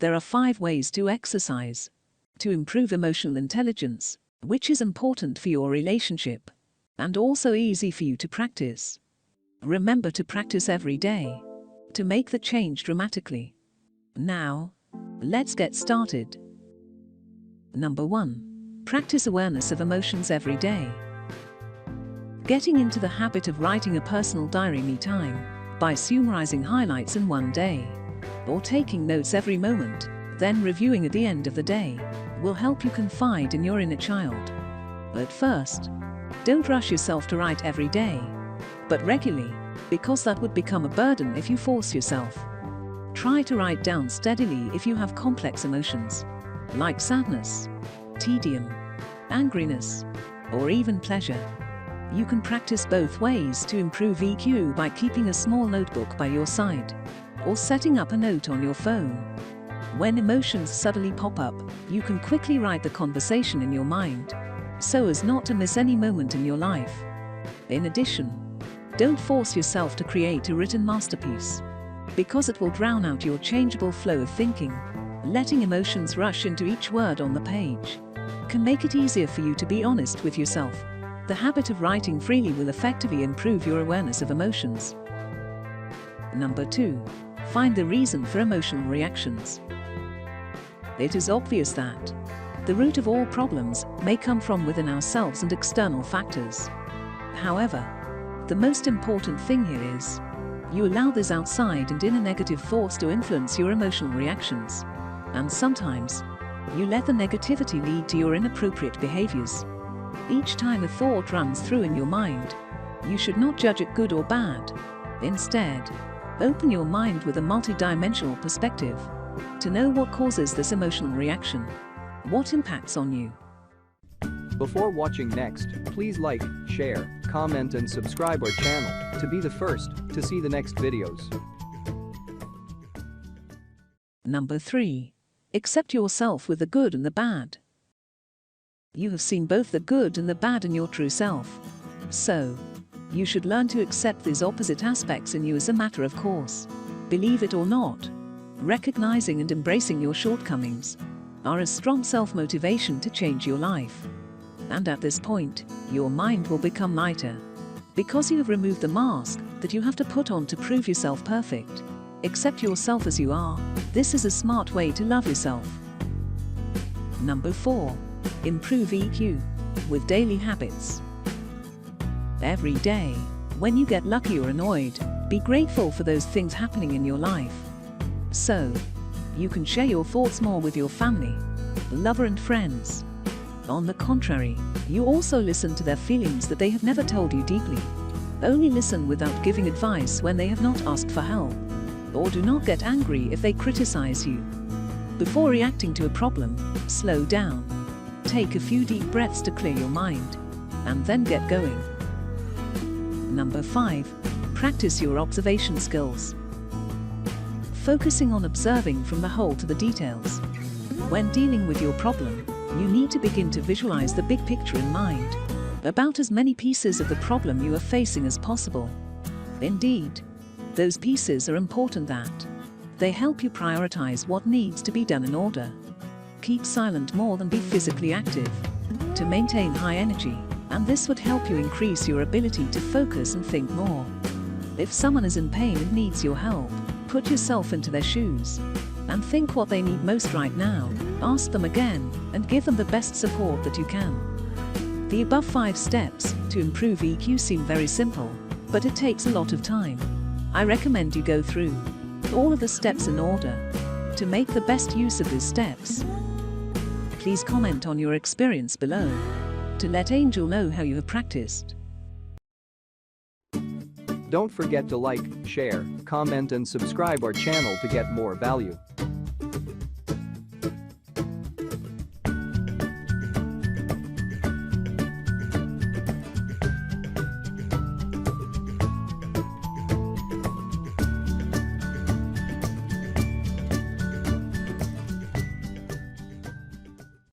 There are 5 ways to exercise to improve emotional intelligence, which is important for your relationship and also easy for you to practice. Remember to practice every day to make the change dramatically. Now, let's get started. Number 1. Practice awareness of emotions every day. Getting into the habit of writing a personal diary me time by summarizing highlights in one day, or taking notes every moment, then reviewing at the end of the day, will help you confide in your inner child. At first, don't rush yourself to write every day, but regularly, because that would become a burden if you force yourself. Try to write down steadily if you have complex emotions, like sadness, tedium, angriness, or even pleasure. You can practice both ways to improve EQ by keeping a small notebook by your side, or setting up a note on your phone. When emotions suddenly pop up, you can quickly write the conversation in your mind, so as not to miss any moment in your life. In addition, don't force yourself to create a written masterpiece, because it will drown out your changeable flow of thinking. Letting emotions rush into each word on the page can make it easier for you to be honest with yourself. The habit of writing freely will effectively improve your awareness of emotions. Number 2. Find the reason for emotional reactions. It is obvious that the root of all problems may come from within ourselves and external factors. However, the most important thing here is you allow this outside and inner negative thoughts to influence your emotional reactions. And sometimes, you let the negativity lead to your inappropriate behaviors. Each time a thought runs through in your mind, you should not judge it good or bad. Instead, open your mind with a multi-dimensional perspective to know what causes this emotional reaction, what impacts on you. Before watching next, please like, share, comment and subscribe our channel to be the first to see the next videos. Number 3. Accept yourself with the good and the bad. You have seen both the good and the bad in your true self. So, you should learn to accept these opposite aspects in you as a matter of course. Believe it or not, recognizing and embracing your shortcomings are a strong self-motivation to change your life. And at this point, your mind will become lighter, because you have removed the mask that you have to put on to prove yourself perfect. Accept yourself as you are. This is a smart way to love yourself. Number 4. Improve EQ with daily habits. Every day, when you get lucky or annoyed, be grateful for those things happening in your life. So, you can share your thoughts more with your family, lover and friends. On the contrary, you also listen to their feelings that they have never told you deeply. Only listen without giving advice when they have not asked for help. Or do not get angry if they criticize you. Before reacting to a problem, slow down. Take a few deep breaths to clear your mind, and then get going. Number 5. Practice your observation skills. Focusing on observing from the whole to the details. When dealing with your problem, you need to begin to visualize the big picture in mind, about as many pieces of the problem you are facing as possible. Indeed, those pieces are important that they help you prioritize what needs to be done in order. Keep silent more than be physically active to maintain high energy, and this would help you increase your ability to focus and think more. If someone is in pain and needs your help, put yourself into their shoes and think what they need most right now. Ask them again and give them the best support that you can. The above 5 steps to improve EQ seem very simple, but it takes a lot of time. I recommend you go through all of the steps in order to make the best use of these steps. Please comment on your experience below to let Angel know how you have practiced. Don't forget to like, share, comment and subscribe our channel to get more value.